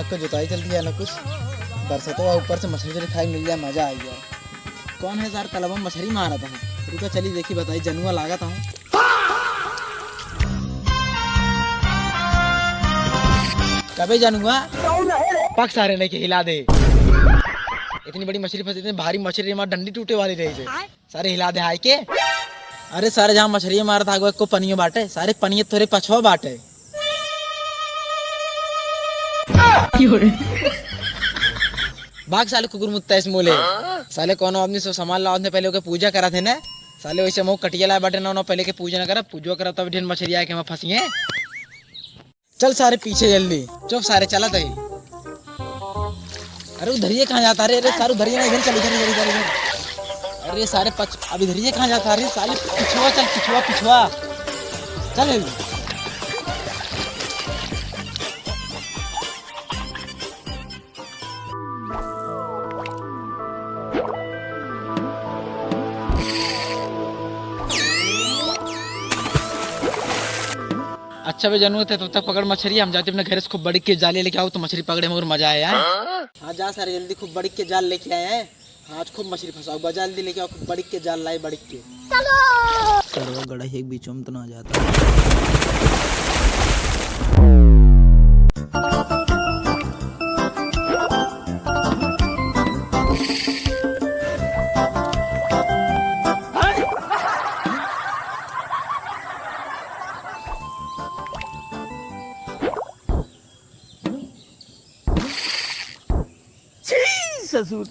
दिमाग को जुताई चलती है ना कुछ। बरसातों का ऊपर से मछली खाई मिल जाए, मजा आ गया। कौन है यार तालाब में मछली मारा था? रुका चली देखी बताई, जनुआ लागा था। कबे जनुआ पक सारे लेके हिला दे। इतनी बड़ी मछली फंसी, इतनी भारी मछली, हमारी डंडी टूटे वाली रही है। सारे हिला दे हाय के। अरे सारे जहाँ मछली मारा था को पनियो बाटे, सारे पनिये थोड़े पछवा बाटे। भाग साले कुकुर मुत्ता इस मोले। साले कौन आदमी से सामान लाओ ने पहले ओके पूजा करा थे ना। साले वैसे मुँह कटिया लाए बाटे ना, पहले के पूजा ना करा, पूजा करा तब ढेर मछली आके वहाँ फंसी है। चल सारे पीछे जल्दी, चुप सारे चला थे। अरे उधरिए कहाँ जाता रे? अरे सारे उधरिए ना, इधर चल, इधर इधर इधर इधर। अरे सारे अब इधरिए कहाँ जाता रे? साले पिछुआ चल, पिछुआ पिछुआ चल। अच्छा भाई जानवर थे, तब तक पकड़ मछली। हम जाते अपने घर से खूब बड़ी के जाल लेके आओ तो मछली पकड़े मगर मजा आया है। हाँ जा सारे जल्दी, खूब बड़ी के जाल लेके आए हैं। हाँ खूब मछली फंसाओ, बजा जल्दी लेके आओ, खूब बड़ी के जाल लाए बड़ी के। चलो गड़ा एक बीच में तो ना जाता। ससुर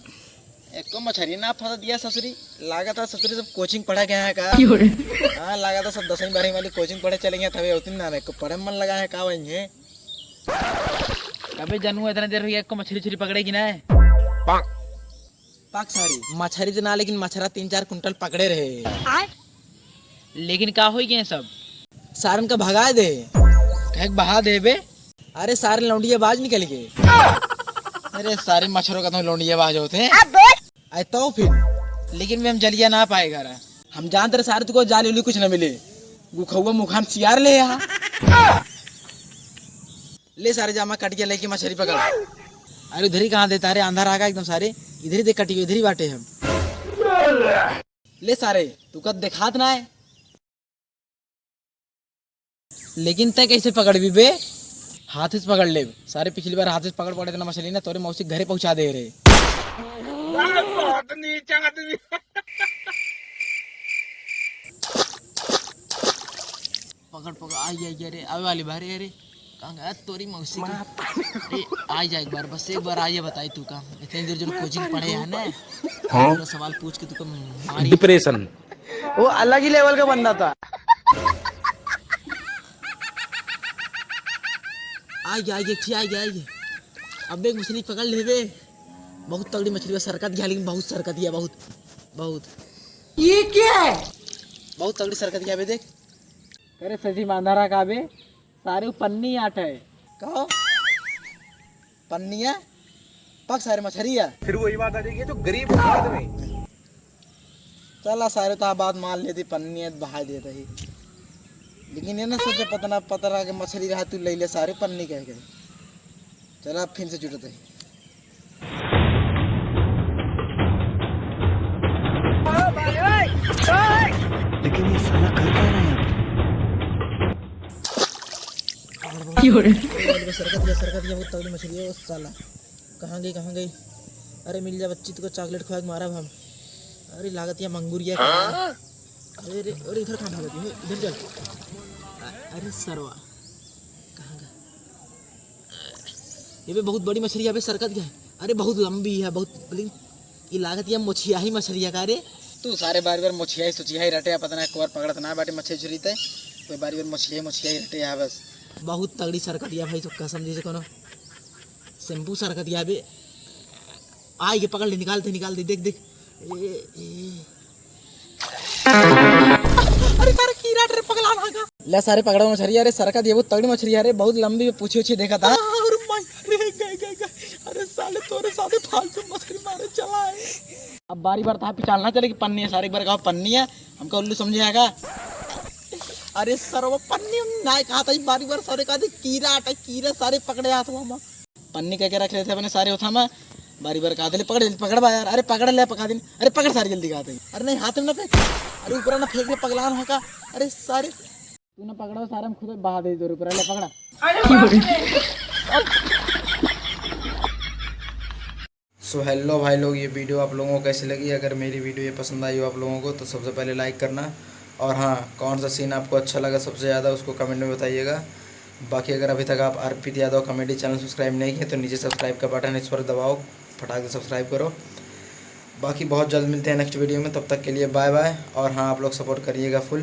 एक को मछली ना फंसा दिया ससुरी। लागा था ससुरी सब कोचिंग पढ़ा गया है का। हाँ लागा था सब 10वीं 12वीं वाली कोचिंग पढ़े चले गए थे। उतनी ना को पढ़े मन लगा है का वही है। अबे जानू इतना देर हुई, एक को मछली छुरी पकड़ेगी ना। पाक सारी मछली तो ना, लेकिन मछरा 3-4 कुंटल पकड़े रहे। लेकिन का हो गए सब सारन का भगा दे, कहे बहा दे बे। अरे सारे लौंडिया बाज निकल गए। अरे सारे मच्छरों का तो लौंडिया बाज होते हैं तो फिर। लेकिन हम जलिया ना पाएगा रहा। हम जानते रहे सारे तुको जाली उली कुछ न मिले। गुखौआ मुखान सियार ले यहाँ ले सारे जामा कट गया लेके मछली पकड़। अरे उधर ही कहाँ देता? अरे अंधार आ गया एकदम, सारे इधर ही देख कटी हुई, इधर ही बाटे हम। ले सारे तू कद देखात ना है, लेकिन तय कैसे पकड़ भी बे? हाथ से पकड़ ले सारे। पिछली बार हाथ से पकड़ पड़े थे ना मछली ना, तोरे मौसी घरे पहुंचा दे रहे। बहुत नीचा आदमी। पकड़ पकड़ आई आई अरे आवे वाली बारे। अरे कहाँ गया तोरी मौसी का? अरे आ जा एक बार, बस एक बार आइए बताई तू का। इतनी देर जो कोचिंग पढ़े है ना, पूरा सवाल पूछ के तू को डिप्रेशन। वो अलग ही लेवल का बंदा था। आइए अब एक मछली पकड़ ले बे। बहुत तगड़ी मछली है, सरकत गया, लेकिन बहुत सरकत गया, बहुत बहुत। ये क्या है? बहुत तगड़ी सरकत गया बे, देख। अरे सजी मांधारा का बे, सारे पन्नी आट है कहो पन्निया पक सारे मछलिया। फिर वही बात आ जाएगी जो गरीब आदमी। चला सारे तो बात मान लेती, पन्नी बहा देता ही। लेकिन ये ना सोचे पता रहा कि मछली रहा तू ले ले सारे पन्नी कह गए। चला फिर से जुटते है। लेकिन ये साला कर क्या रहा है? सरकत वो तगड़ी मछली है। वो साला कहाँ गई? अरे मिल जा बच्ची, तुझको चॉकलेट खुआ के मारा हम। अरे लागत या मंगूरिया। अरे इधर कहाँ भागती है? इधर चल। अरे सरवा कहाँ गया? ये भी बहुत बड़ी मछली है, सरकत क्या है? अरे बहुत लंबी है, बहुत। ये लागत या मोछिया ही मछली है का रे? तू सारे बार मोछिया ही सोचिया ही रटे, पता ना कुआर पकड़त ना बाटे मछली छुरी ते कोई बार मोछिया ही रटे है बस। बहुत तगड़ी सरकतिया भाई, तो कसम जैसे कोनो शैम्पू सरकतिया बे। आई के पकड़ ले, निकाल दे देख। अरे सारे कीड़ा रे पगला भागा। ले सारे पकड़ा मछली। अरे सरकत ये बहुत तगड़ी मछली है रे, बहुत लंबी, पूछी देखा था। अरे साले तोरे साथे फालतू मछली मारे चला है। अब बारी बार था पिछालना चले कि पन्नी है। सारे एक बार कहा पन्नी है, हमको उल्लू समझेगा। अरे सर वो पन्नी ना कहा था बारी बार सारे कहा कीड़ा आटा कीड़ा सारे पकड़े हाथ में। पन्नी कह के रख रहे थे अपने सारे उठा में बारी बार का दे पकड़ जल्दी पकड़ बा यार। अरे पकड़ ले पका दिन। अरे पकड़ सारे जल्दी का दे। अरे नहीं हाथ में ना फेंक। अरे ऊपर ना फेंक ले पगलान होगा। अरे सारे तू ना पकड़ो सारे हम खुद बहा दे दो ऊपर ले पकड़ा। सो हेलो भाई लोग, ये वीडियो आप लोगों को कैसी लगी? अगर मेरी वीडियो ये पसंद आई हो आप लोगों को तो सबसे पहले लाइक करना, और हाँ, कौन सा सीन आपको अच्छा लगा सबसे ज़्यादा उसको कमेंट में बताइएगा। बाकी अगर अभी तक आप अर्पित यादव कॉमेडी चैनल सब्सक्राइब नहीं किए तो नीचे सब्सक्राइब का बटन इस पर दबाओ, फटाक से सब्सक्राइब करो। बाकी बहुत जल्द मिलते हैं नेक्स्ट वीडियो में, तब तक के लिए बाय बाय। और हाँ, आप लोग सपोर्ट करिएगा फुल।